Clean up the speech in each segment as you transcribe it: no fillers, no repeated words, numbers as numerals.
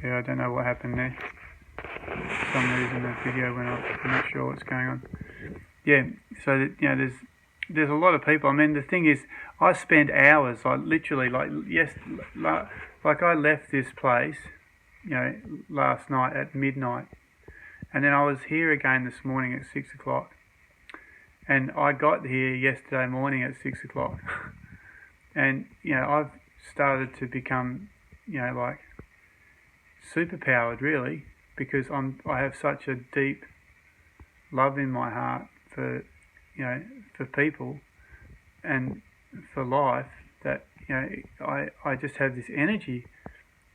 Yeah, I don't know what happened there. For some reason the video went off. I'm not sure what's going on. Yeah, so that, there's a lot of people. I mean, the thing is, I spend hours, like literally, like I left this place, last night at midnight, and then I was here again this morning at 6 o'clock, and I got here yesterday morning at 6 o'clock, and I've started to become, like superpowered really, because I have such a deep love in my heart for for people and for life that I just have this energy,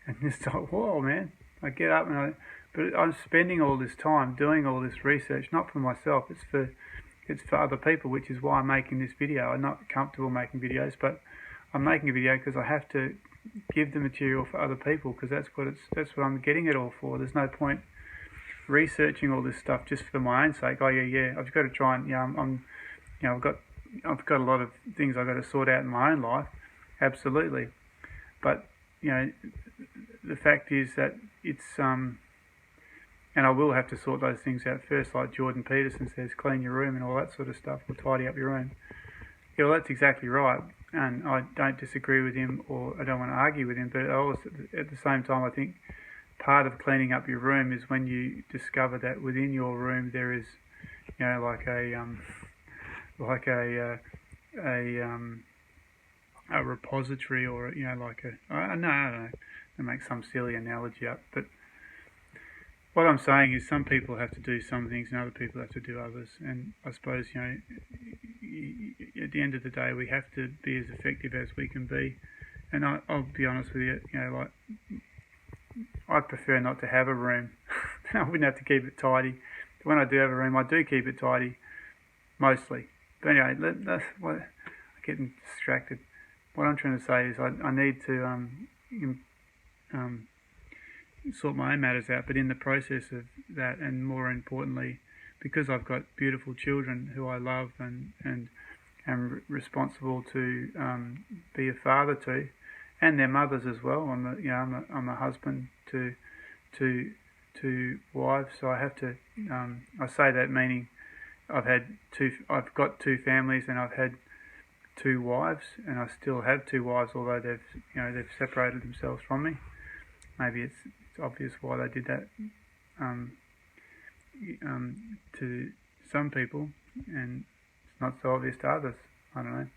and it's like, whoa man, I get up but I'm spending all this time doing all this research, not for myself, it's for other people, which is why I'm making this video. I'm not comfortable making videos, but I'm making a video because I have to give the material for other people, because that's what I'm getting it all for. There's no point researching all this stuff just for my own sake. Oh yeah, I've got to try and I've got a lot of things I've got to sort out in my own life, absolutely. But the fact is that it's and I will have to sort those things out first, like Jordan Peterson says, clean your room and all that sort of stuff, or tidy up your room. Yeah, well, that's exactly right, and I don't disagree with him, or I don't want to argue with him, but at the same time, I think part of cleaning up your room is when you discover that within your room there is, like a repository, or like I don't know, to make some silly analogy up, but what I'm saying is some people have to do some things and other people have to do others, and I suppose at the end of the day we have to be as effective as we can be. And I'll be honest with you, like I prefer not to have a room. I wouldn't have to keep it tidy. When I do have a room, I do keep it tidy, mostly. But anyway, I'm getting distracted. What I'm trying to say is I need to sort my own matters out, but in the process of that, and more importantly, because I've got beautiful children who I love and am responsible to be a father to, and their mothers as well. I'm a husband to wives, so I have to. I say that meaning I've got two families, and I've had two wives, and I still have two wives, although they've separated themselves from me. Maybe it's obvious why they did that to some people, and it's not so obvious to others. I don't know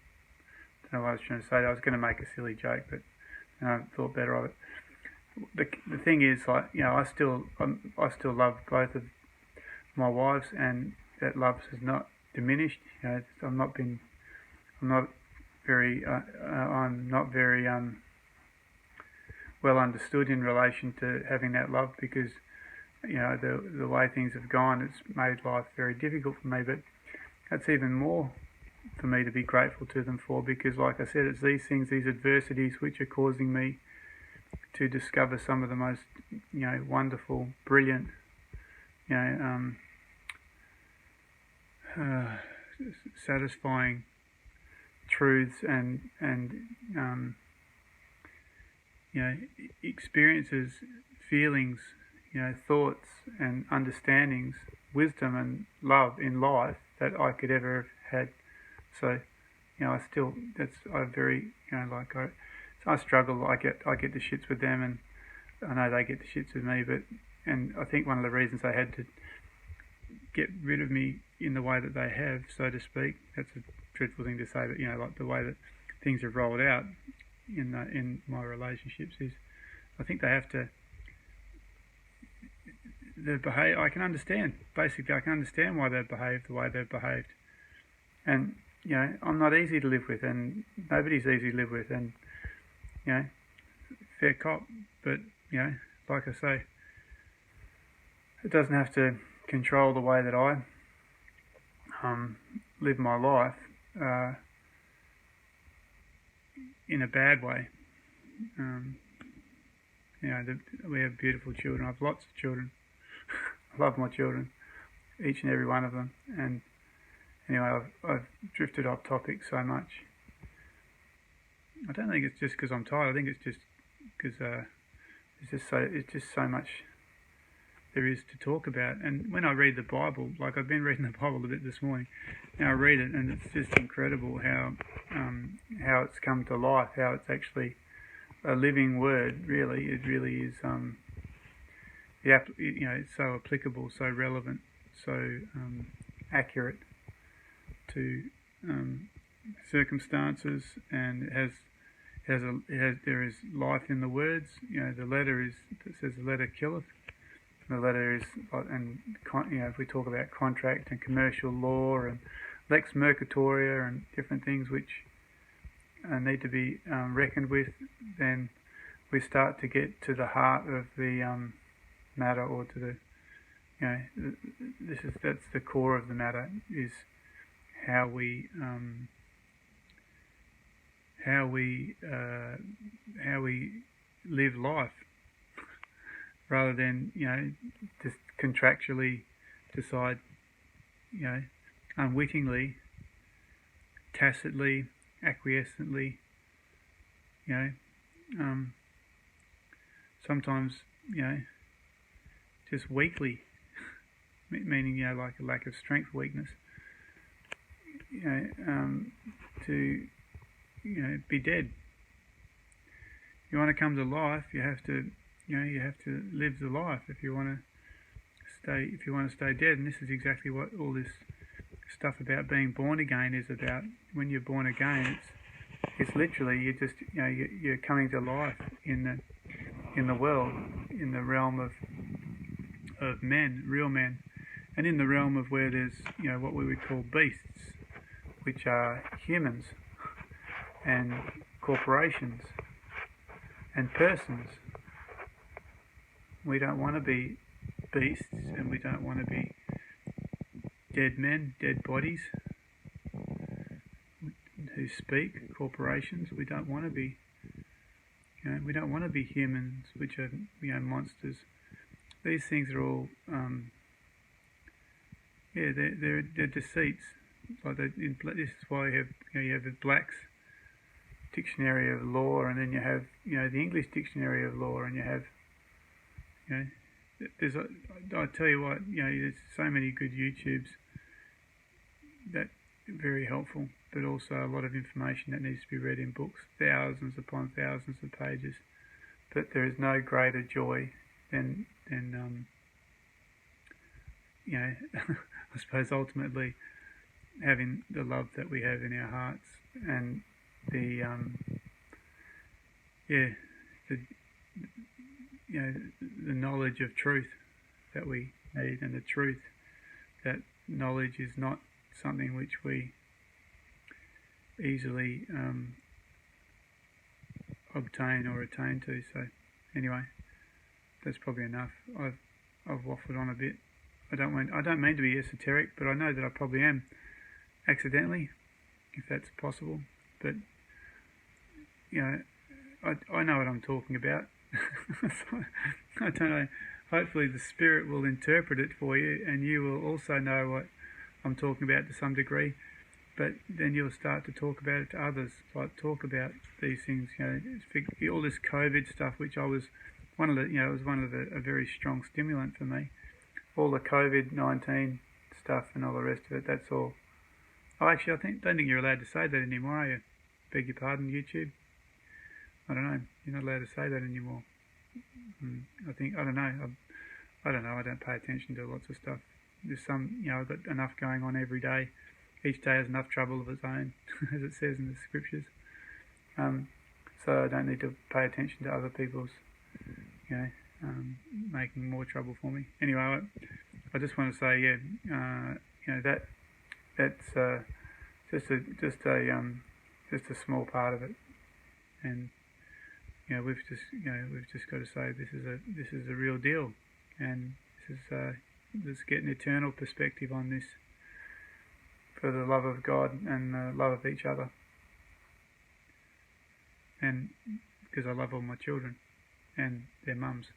what I was trying to say. I was going to make a silly joke, but I thought better of it. The thing is, like, I still love both of my wives, and that love has not diminished. I'm not very well understood in relation to having that love, because the way things have gone, it's made life very difficult for me. But that's even more for me to be grateful to them for, because, like I said, it's these things, these adversities, which are causing me to discover some of the most wonderful, brilliant, satisfying truths and experiences, feelings, thoughts and understandings, wisdom and love in life that I could ever have had. So, I struggle. I get the shits with them, and I know they get the shits with me. And I think one of the reasons they had to get rid of me in the way that they have, so to speak, that's a dreadful thing to say, but like the way that things have rolled out in my relationships is, I think they have to. I can understand. Basically, I can understand why they've behaved the way they've behaved, and I'm not easy to live with, and nobody's easy to live with, and fair cop. But like I say, it doesn't have to control the way that I live my life in a bad way. We have beautiful children. I have lots of children. I love my children, each and every one of them. And anyway, I've drifted off topic so much. I don't think it's just because I'm tired. I think it's just because it's just so much there is to talk about. And when I read the Bible, like I've been reading the Bible a bit this morning, and I read it, and it's just incredible how it's come to life, how it's actually a living word. Really, it really is. It's so applicable, so relevant, so accurate to circumstances, and there is life in the words. The letter it says the letter killeth. The letter is, and if we talk about contract and commercial law and lex mercatoria and different things which need to be reckoned with, then we start to get to the heart of the matter, or to the, that's the core of the matter, is how we live life, rather than just contractually decide, unwittingly, tacitly, acquiescently, sometimes just weakly, meaning like a lack of strength, weakness, to be dead. You want to come to life, you have to live the life if you want to stay dead. And this is exactly what all this stuff about being born again is about. When you're born again, it's literally you're coming to life in the world, in the realm of men, real men, and in the realm of where there's what we would call beasts, which are humans and corporations and persons. We don't want to be beasts, and we don't want to be dead men, dead bodies who speak, corporations. We don't want to be, we don't want to be humans, which are, monsters. These things are all, they're deceits. Like this is why you have the Black's Dictionary of Law, and then you have, the English Dictionary of Law, and you have, I tell you what, there's so many good YouTubes that are very helpful, but also a lot of information that needs to be read in books, thousands upon thousands of pages. But there is no greater joy than I suppose ultimately having the love that we have in our hearts, and the knowledge of truth that we need, and the truth that knowledge is not something which we easily obtain or attain to. So anyway, that's probably enough. I've waffled on a bit. I don't mean to be esoteric, but I know that I probably am accidentally, if that's possible. But I know what I'm talking about. So, I don't know. Hopefully the Spirit will interpret it for you, and you will also know what I'm talking about to some degree. But then you'll start to talk about it to others. Like talk about these things. All this COVID stuff, which I was one of the, it was one of a very strong stimulant for me. All the COVID-19 stuff and all the rest of it. That's all. Oh, actually, don't think you're allowed to say that anymore, are you? Beg your pardon, YouTube. I don't know. You're not allowed to say that anymore. I don't know. I don't know. I don't pay attention to lots of stuff. There's some, I've got enough going on every day. Each day has enough trouble of its own, as it says in the scriptures. So I don't need to pay attention to other people's, making more trouble for me. Anyway, I just want to say, that's just a small part of it, and we've just got to say this is a real deal, and let's get an eternal perspective on this, for the love of God and the love of each other, and because I love all my children and their mums.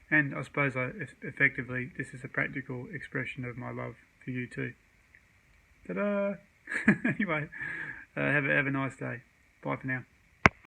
And I suppose effectively this is a practical expression of my love for you too. Ta-da! Anyway, have a nice day. Bye for now.